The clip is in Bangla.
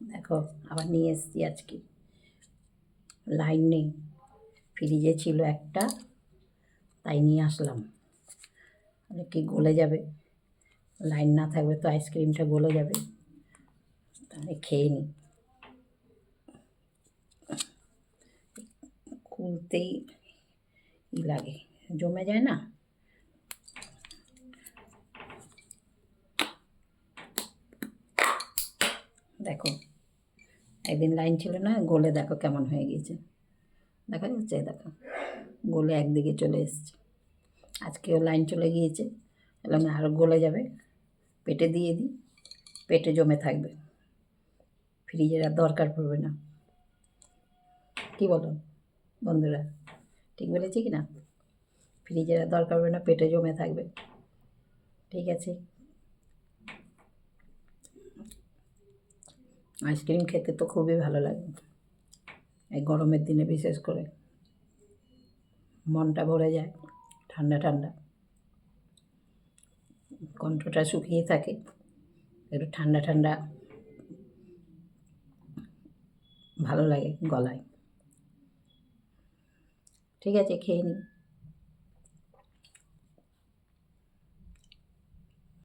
দেখো আবার নিয়ে এসেছি আজকে, লাইন নেই, ফ্রিজে ছিল একটা, তাই নিয়ে আসলাম। কি গলে যাবে, লাইন না থাকবে তো আইসক্রিমটা গলে যাবে, তাহলে খেয়ে নিই। খুলতেই লাগে, জমে যায় না। দেখো একদিন লাইন ছিল না, গলে দেখো কেমন হয়ে গিয়েছে, দেখা যাচ্ছে? দেখো গলে একদিকে চলে এসছে। আজকেও লাইন চলে গিয়েছে, এলাম আরও গলে যাবে। পেটে দিয়ে দিই, পেটে জমে থাকবে, ফ্রিজের আর দরকার পড়বে না। কি বলো বন্ধুরা, ঠিক বলেছি কি না? ফ্রিজের আর দরকার পড়বে না, পেটে জমে থাকবে। ঠিক আছে, আইসক্রিম খেতে তো খুবই ভালো লাগে, এই গরমের দিনে বিশেষ করে মনটা ভরে যায়, ঠান্ডা ঠান্ডা, কণ্ঠটা শুকিয়ে থাকে, একটু ঠান্ডা ঠান্ডা ভালো লাগে গলায়। ঠিক আছে, খেয়ে নিই।